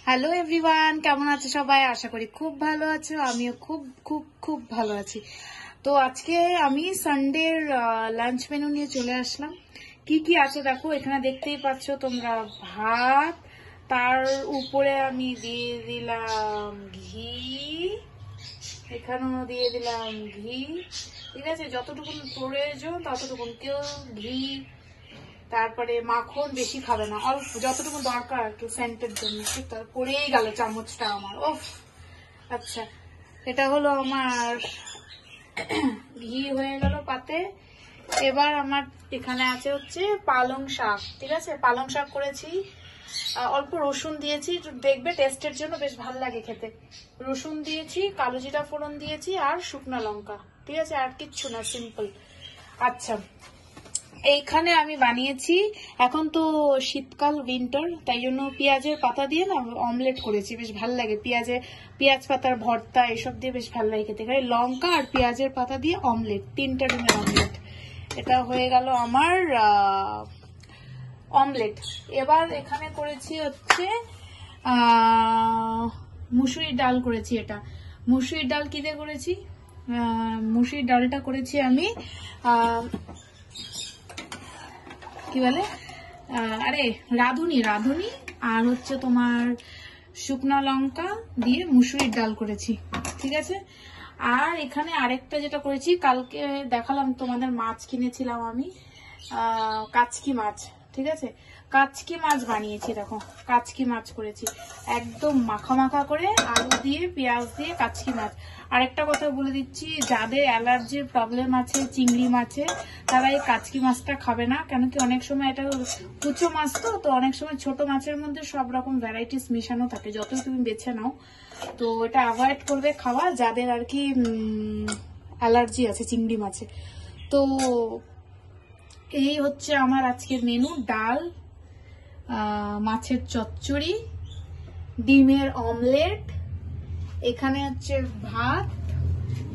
Hello everyone, কেমন আছো সবাই? আশা করি খুব ভালো আছো। আমিও খুব খুব খুব ভালো আছি। তো আজকে আমি সানডের লাঞ্চ মেনু নিয়ে চলে আসলাম। কি কি আছে দেখো, এখানে দেখতেই পাচ্ছ তোমরা। ভাত, তার উপরে আমি দিয়ে দিলাম ঘি, এখানেও দিয়ে দিলাম ঘি। ঠিক আছে, যতটুকু প্রয়োজন ততটুকু। কেউ ঘি, তারপরে মাখন বেশি খাবে না, অল্প যতটুকু দরকার একটু সেন্টের জন্য। ঠিক পড়েই গেল চামচটা আমার। ওফ, আচ্ছা, এটা হলো আমার ঘি হয়ে গেল পাতে। এবার আমার এখানে আছে হচ্ছে পালং শাক। ঠিক আছে, পালং শাক করেছি, অল্প রসুন দিয়েছি, দেখবে টেস্টের জন্য বেশ ভালো লাগে খেতে। রসুন দিয়েছি, কালো জিরা ফোড়ন দিয়েছি, আর শুকনো লঙ্কা। ঠিক আছে, আর কিচ্ছু না, সিম্পল। আচ্ছা, এইখানে আমি বানিয়েছি, এখন তো শীতকাল, উইন্টার, তাই জন্য পেঁয়াজের পাতা দিয়ে না অমলেট করেছি, বেশ ভালো লাগে। পেঁয়াজ পাতার ভর্তা এসব দিয়ে বেশ ভালো লাগে খেতে। এখানে লঙ্কা আর পেঁয়াজের পাতা দিয়ে অমলেট, 3টা ডিমের অমলেট। এটা হয়ে গেল আমার অমলেট। এবার এখানে করেছি হচ্ছে মুসুরির ডাল করেছি। এটা মুসুরির ডাল কি দিয়ে করেছি? মুসুরির ডালটা করেছি আমি কি বলে, আরে রাঁধুনি আর হচ্ছে তোমার শুকনো লঙ্কা দিয়ে মুসুরির ডাল করেছি। ঠিক আছে, আর এখানে আরেকটা যেটা করেছি, কালকে দেখালাম তোমাদের, মাছ কিনেছিলাম আমি, কাচকি মাছ। ঠিক আছে, কাচকি মাছ বানিয়েছি। দেখো, কাচকি মাছ করেছি একদম মাখা মাখা করে, আলু দিয়ে পেঁয়াজ দিয়ে কাচকি মাছ। আরেকটা কথা বলে দিচ্ছি, যাদের অ্যালার্জির প্রবলেম আছে চিংড়ি মাছে, তারা এই কাচকি মাছটা খাবে না। কেন কি, অনেক সময় এটা কুচো মাছ, তো অনেক সময় ছোট মাছের মধ্যে সব রকম ভ্যারাইটিস মিশানো থাকে, যতই তুমি বেছে নাও। তো এটা অ্যাভয়েড করবে খাওয়া, যাদের আর কি অ্যালার্জি আছে চিংড়ি মাছে। তো এই হচ্ছে আমার আজকের মেনু: ডাল, মাছের চচ্চড়ি, ডিমের অমলেট, এখানে হচ্ছে ভাত,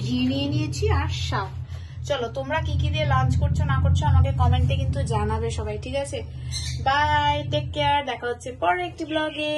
ঘি নিয়ে নিয়েছি, আর শাক। চলো, তোমরা কি কি দিয়ে লাঞ্চ করছো না করছো আমাকে কমেন্টে কিন্তু জানাবে সবাই। ঠিক আছে, বাই, টেক কেয়ার, দেখা হচ্ছে পরের একটি ব্লগে।